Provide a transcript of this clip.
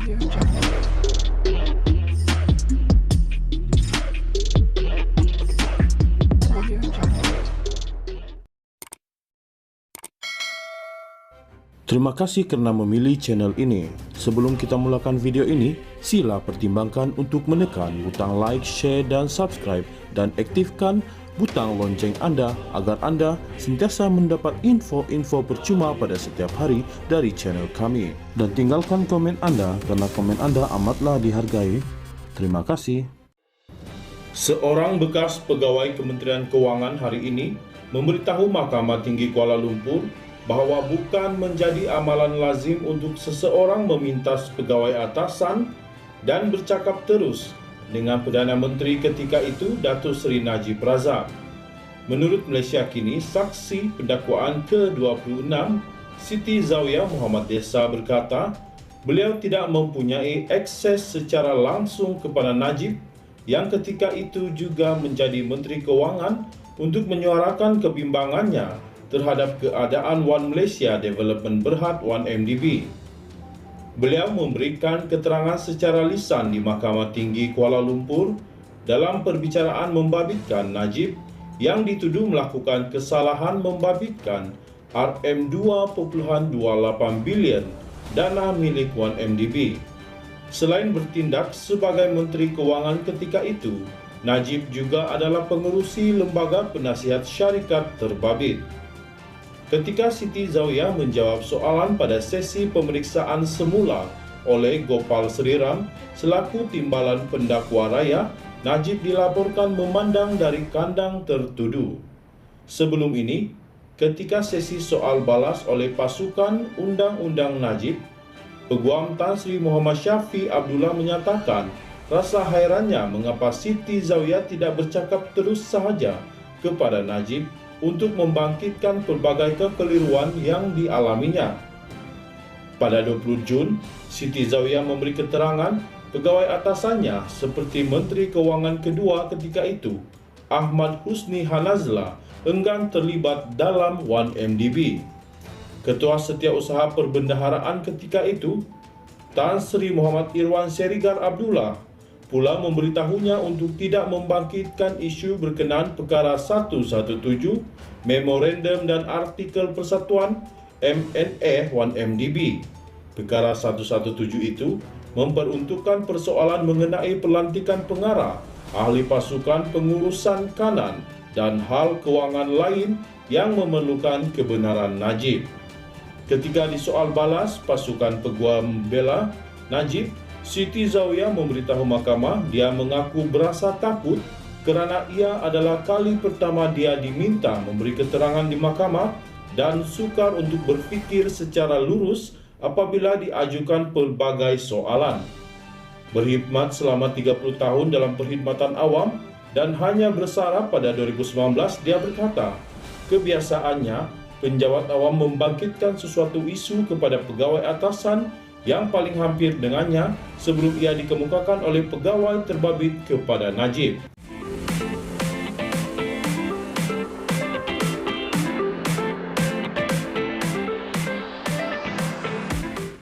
Terima kasih karena memilih channel ini. Sebelum kita mulakan video ini, sila pertimbangkan untuk menekan butang like, share, dan subscribe, dan aktifkan butang lonceng Anda agar Anda sentiasa mendapat info-info percuma pada setiap hari dari channel kami. Dan tinggalkan komen Anda karena komen Anda amatlah dihargai. Terima kasih. Seorang bekas pegawai Kementerian Keuangan hari ini memberitahu Mahkamah Tinggi Kuala Lumpur bahwa bukan menjadi amalan lazim untuk seseorang meminta pegawai atasan dan bercakap terus dengan Perdana Menteri ketika itu, Datuk Seri Najib Razak. Menurut Malaysia Kini, saksi pendakwaan ke-26, Siti Zawiya Muhammad Desa berkata, beliau tidak mempunyai akses secara langsung kepada Najib yang ketika itu juga menjadi Menteri Keuangan untuk menyuarakan kebimbangannya terhadap keadaan One Malaysia Development Berhad 1MDB. Beliau memberikan keterangan secara lisan di Mahkamah Tinggi Kuala Lumpur dalam perbicaraan membabitkan Najib yang dituduh melakukan kesalahan membabitkan RM2.28 bilion dana milik 1MDB. Selain bertindak sebagai Menteri Keuangan ketika itu, Najib juga adalah pengerusi Lembaga Penasihat Syarikat Terbabit. Ketika Siti Zawiya menjawab soalan pada sesi pemeriksaan semula oleh Gopal Sriram selaku timbalan pendakwa raya, Najib dilaporkan memandang dari kandang tertuduh. Sebelum ini, ketika sesi soal balas oleh pasukan undang-undang Najib, Peguam Tan Sri Muhammad Syafi Abdullah menyatakan rasa hairannya mengapa Siti Zawiya tidak bercakap terus sahaja kepada Najib untuk membangkitkan pelbagai kekeliruan yang dialaminya. Pada 20 Jun, Siti Zawiya memberi keterangan pegawai atasannya seperti Menteri Keuangan kedua ketika itu, Ahmad Husni Hanazlah, enggan terlibat dalam 1MDB. Ketua Setiausaha Perbendaharaan ketika itu, Tan Sri Muhammad Irwan Serigar Abdullah, pula memberitahunya untuk tidak membangkitkan isu berkenaan perkara 117, Memorandum dan Artikel Persatuan MNA 1MDB. Perkara 117 itu memperuntukkan persoalan mengenai pelantikan pengarah, ahli pasukan pengurusan kanan dan hal kewangan lain yang memerlukan kebenaran Najib. Ketika disoal balas pasukan peguam bela Najib, Siti Zawiya memberitahu mahkamah dia mengaku berasa takut kerana ia adalah kali pertama dia diminta memberi keterangan di mahkamah dan sukar untuk berfikir secara lurus apabila diajukan pelbagai soalan. Berkhidmat selama 30 tahun dalam perkhidmatan awam dan hanya bersara pada 2019, dia berkata, kebiasaannya penjawat awam membangkitkan sesuatu isu kepada pegawai atasan yang paling hampir dengannya sebelum ia dikemukakan oleh pegawai terbabit kepada Najib.